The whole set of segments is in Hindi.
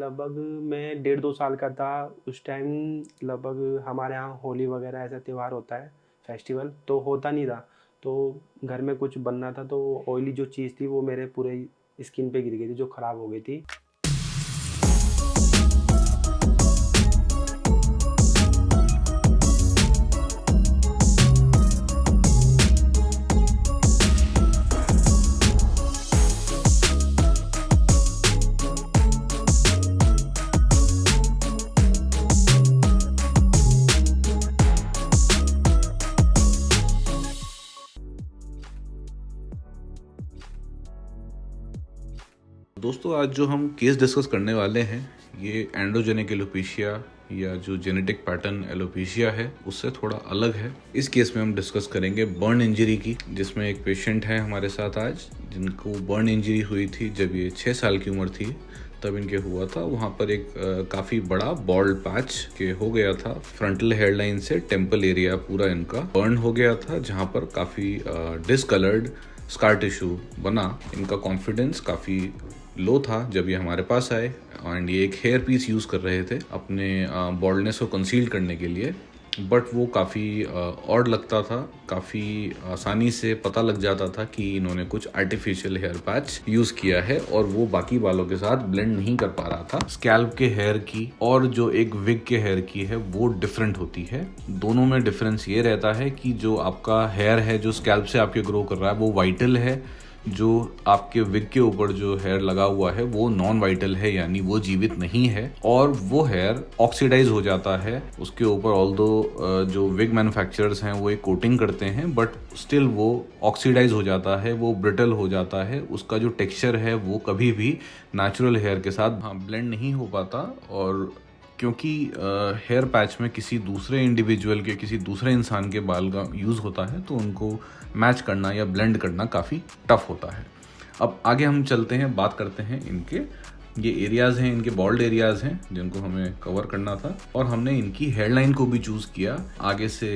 लगभग मैं डेढ़ 2 साल का था, उस टाइम लगभग हमारे यहाँ होली वगैरह ऐसा त्योहार होता है, फेस्टिवल तो होता नहीं था। तो घर में कुछ बनना था, तो ऑयली जो चीज़ थी वो मेरे पूरे स्किन पे गिर गई थी, जो ख़राब हो गई थी। दोस्तों, आज जो हम केस डिस्कस करने वाले हैं ये एंड्रोजेनिक एलोपेशिया या जो जेनेटिक पैटर्न एलोपेशिया है उससे थोड़ा अलग है। इस केस में हम डिस्कस करेंगे बर्न इंजरी की, जिसमें एक पेशेंट है हमारे साथ आज जिनको बर्न इंजरी हुई थी जब ये 6 साल की उम्र थी, तब इनके हुआ था। वहाँ पर एक काफ़ी बड़ा बॉल्ड पैच के हो गया था। फ्रंटल हेयरलाइन से टेम्पल एरिया पूरा इनका बर्न हो गया था, जहाँ पर काफ़ी डिसकलर्ड स्कार टिश्यू बना। इनका कॉन्फिडेंस काफ़ी लो था जब ये हमारे पास आए, एंड ये एक हेयर पीस यूज़ कर रहे थे अपने बॉल्डनेस को कंसील करने के लिए, बट वो काफ़ी ऑड लगता था। काफ़ी आसानी से पता लग जाता था कि इन्होंने कुछ आर्टिफिशियल हेयर पैच यूज़ किया है और वो बाकी बालों के साथ ब्लेंड नहीं कर पा रहा था। स्कैल्प के हेयर की और जो एक विग के हेयर की है वो डिफरेंट होती है। दोनों में डिफरेंस ये रहता है कि जो आपका हेयर है जो स्कैल्प से आपके ग्रो कर रहा है वो वाइटल है, जो आपके विग के ऊपर जो हेयर लगा हुआ है वो नॉन वाइटल है, यानी वो जीवित नहीं है। और वो हेयर ऑक्सीडाइज हो जाता है उसके ऊपर। ऑल्दो जो विग मैन्युफैक्चरर्स हैं वो एक कोटिंग करते हैं, बट स्टिल वो ऑक्सीडाइज हो जाता है, वो ब्रिटल हो जाता है। उसका जो टेक्सचर है वो कभी भी नेचुरल हेयर के साथ ब्लेंड नहीं हो पाता। और क्योंकि हेयर पैच में किसी दूसरे इंडिविजुअल के, किसी दूसरे इंसान के बाल का यूज़ होता है, तो उनको मैच करना या ब्लेंड करना काफ़ी टफ होता है। अब आगे हम चलते हैं, बात करते हैं इनके ये एरियाज़ हैं, इनके बॉल्ड एरियाज़ हैं जिनको हमें कवर करना था। और हमने इनकी हेयरलाइन को भी चूज़ किया आगे से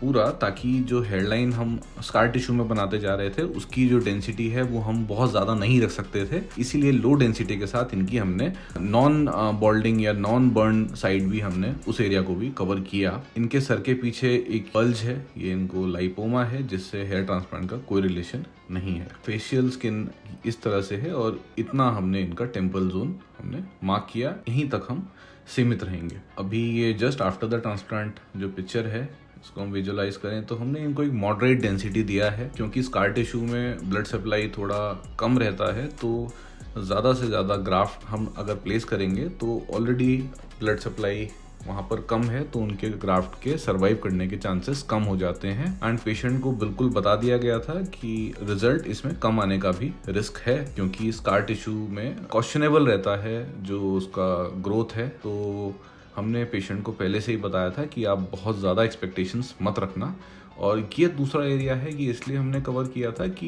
पूरा, ताकि जो हेयरलाइन हम स्कार टिश्यू में बनाते जा रहे थे उसकी जो डेंसिटी है वो हम बहुत ज़्यादा नहीं रख सकते थे। इसीलिए लो डेंसिटी के साथ इनकी हमने नॉन बॉल्डिंग या नॉन बर्न साइड भी हमने उस एरिया को भी कवर किया। इनके सर के पीछे एक बल्ज है, ये इनको लाइपोमा है, जिससे हेयर ट्रांसप्लांट का कोई रिलेशन नहीं है। फेशियल स्किन इस तरह से है और इतना हमने इनका टेम्पल जोन हमने मार्क किया। यहीं तक हम सीमित रहेंगे। अभी ये जस्ट आफ्टर द ट्रांसप्लांट जो पिक्चर है इसको हम विजुअलाइज करें तो हमने इनको एक मॉडरेट डेंसिटी दिया है, क्योंकि स्कार टिश्यू में ब्लड सप्लाई थोड़ा कम रहता है। तो ज़्यादा से ज़्यादा ग्राफ्ट हम अगर प्लेस करेंगे तो ऑलरेडी ब्लड सप्लाई वहाँ पर कम है, तो उनके ग्राफ्ट के सर्वाइव करने के चांसेस कम हो जाते हैं। एंड पेशेंट को बिल्कुल बता दिया गया था कि रिजल्ट इसमें कम आने का भी रिस्क है, क्योंकि स्कार टिश्यू में क्वेश्चनेबल रहता है जो उसका ग्रोथ है। तो हमने पेशेंट को पहले से ही बताया था कि आप बहुत ज़्यादा एक्सपेक्टेशंस मत रखना। और ये दूसरा एरिया है कि इसलिए हमने कवर किया था कि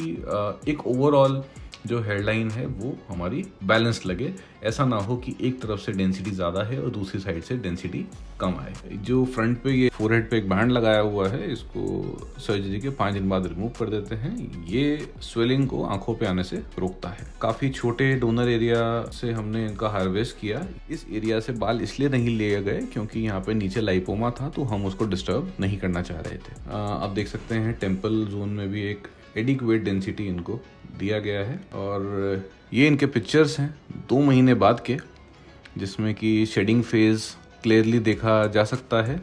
एक ओवरऑल जो हेयरलाइन है वो हमारी बैलेंस लगे। ऐसा ना हो कि एक तरफ से डेंसिटी ज़्यादा है और दूसरी साइड से डेंसिटी कम आए। जो फ्रंट पे ये फोरहेड पे एक बैंड लगाया हुआ है, इसको सर्जरी के 5 दिन बाद रिमूव कर देते हैं। ये स्वेलिंग को आंखों पे आने से रोकता है। काफ़ी छोटे डोनर एरिया से हमने इनका हार्वेस्ट किया। इस एरिया से बाल इसलिए नहीं लिए गए क्योंकि यहाँ पे नीचे लाइपोमा था, तो हम उसको डिस्टर्ब नहीं करना चाह रहे थे। आप देख सकते हैं टेम्पल जोन में भी एक एडिक्वेट डेंसिटी इनको दिया गया है। और ये इनके पिक्चर्स हैं 2 महीने बाद के, जिसमें कि शेडिंग फेज क्लियरली देखा जा सकता है।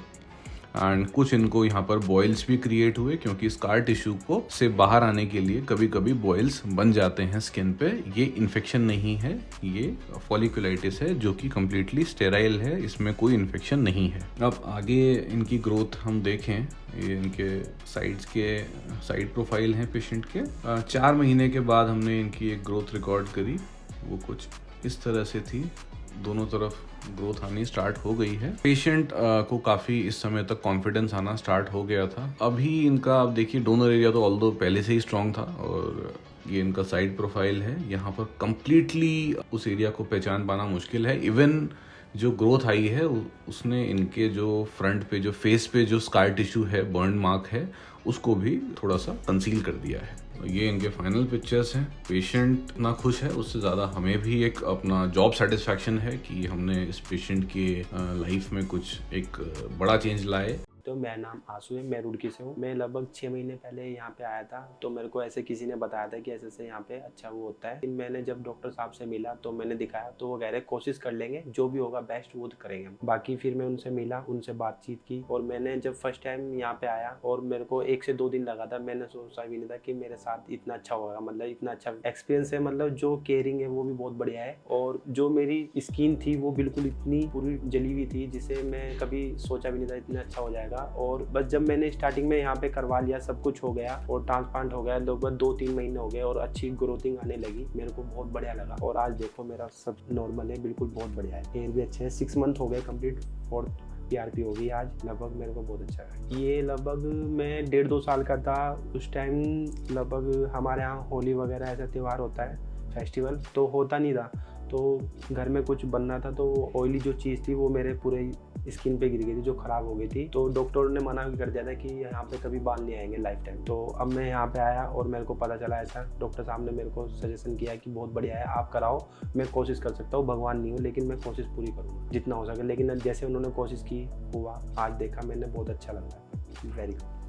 एंड कुछ इनको यहाँ पर बॉयल्स भी क्रिएट हुए, क्योंकि स्कार टिश्यू को से बाहर आने के लिए कभी कभी बॉयल्स बन जाते हैं स्किन पे। ये इन्फेक्शन नहीं है, ये फॉलिकुलाइटिस है जो कि कम्प्लीटली स्टेराइल है, इसमें कोई इन्फेक्शन नहीं है। अब आगे इनकी ग्रोथ हम देखें, ये इनके साइड प्रोफाइल हैं पेशेंट के। 4 महीने के बाद हमने इनकी एक ग्रोथ रिकॉर्ड करी, वो कुछ इस तरह से थी। दोनों तरफ ग्रोथ आनी स्टार्ट हो गई है। पेशेंट को काफ़ी इस समय तक कॉन्फिडेंस आना स्टार्ट हो गया था। अभी इनका आप देखिए डोनर एरिया तो ऑल्दो पहले से ही स्ट्रांग था, और ये इनका साइड प्रोफाइल है। यहाँ पर कम्प्लीटली उस एरिया को पहचान पाना मुश्किल है। इवन जो ग्रोथ आई है उसने इनके जो फ्रंट पे, जो फेस पे जो स्कार टिश्यू है, बर्न मार्क है, उसको भी थोड़ा सा कंसील कर दिया है। ये इनके फाइनल पिक्चर्स हैं। पेशेंट इतना खुश है, उससे ज़्यादा हमें भी एक अपना जॉब सेटिस्फैक्शन है कि हमने इस पेशेंट की लाइफ में कुछ एक बड़ा चेंज लाए। तो मेरा नाम आंसू है, मैं रुड़की से हूँ। मैं लगभग 6 महीने पहले यहाँ पे आया था, तो मेरे को ऐसे किसी ने बताया था कि ऐसे ऐसे यहाँ पे अच्छा वो होता है। लेकिन मैंने जब डॉक्टर साहब से मिला तो मैंने दिखाया, तो वो कह रहे कोशिश कर लेंगे, जो भी होगा बेस्ट वो करेंगे हम। बाकी फिर मैं उनसे मिला, उनसे बातचीत की, और मैंने जब फर्स्ट टाइम यहाँ पे आया और मेरे को 1 से 2 दिन लगा था, मैंने सोचा भी नहीं था कि मेरे साथ इतना अच्छा होगा। मतलब इतना अच्छा एक्सपीरियंस है, मतलब जो केयरिंग है वो भी बहुत बढ़िया है, और जो मेरी स्किन थी वो बिल्कुल इतनी पूरी जली हुई थी जिसे मैं कभी सोचा भी नहीं था इतना अच्छा हो जाएगा। और बस जब मैंने स्टार्टिंग में यहाँ पे करवा लिया, सब कुछ हो गया और ट्रांसप्लांट हो गया, लगभग 2-3 महीने हो गए और अच्छी ग्रोथिंग आने लगी, मेरे को बहुत बढ़िया लगा। और आज देखो मेरा सब नॉर्मल है, बिल्कुल बहुत बढ़िया है, हेयर भी अच्छे है। 6 मंथ हो गए कंप्लीट, 4th PRP होगी आज। लगभग मेरे को बहुत अच्छा है। ये लगभग मैं 1.5-2 साल का था उस टाइम। लगभग हमारे यहाँ होली वगैरह ऐसा त्यौहार होता है, फेस्टिवल तो होता नहीं था, तो घर में कुछ बनना था, तो ऑयली जो चीज़ थी वो मेरे पूरे स्किन पे गिर गई थी, जो ख़राब हो गई थी। तो डॉक्टर ने मना भी कर दिया था कि यहाँ पे कभी बाल नहीं आएंगे लाइफ टाइम। तो अब मैं यहाँ पे आया और मेरे को पता चला ऐसा, डॉक्टर साहब ने मेरे को सजेशन किया कि बहुत बढ़िया है, आप कराओ। मैं कोशिश कर सकता हूँ, भगवान नहीं हूँ, लेकिन मैं कोशिश पूरी करूँगा जितना हो सके। लेकिन जैसे उन्होंने कोशिश की हुआ, आज देखा मैंने, बहुत अच्छा लगा। Very good.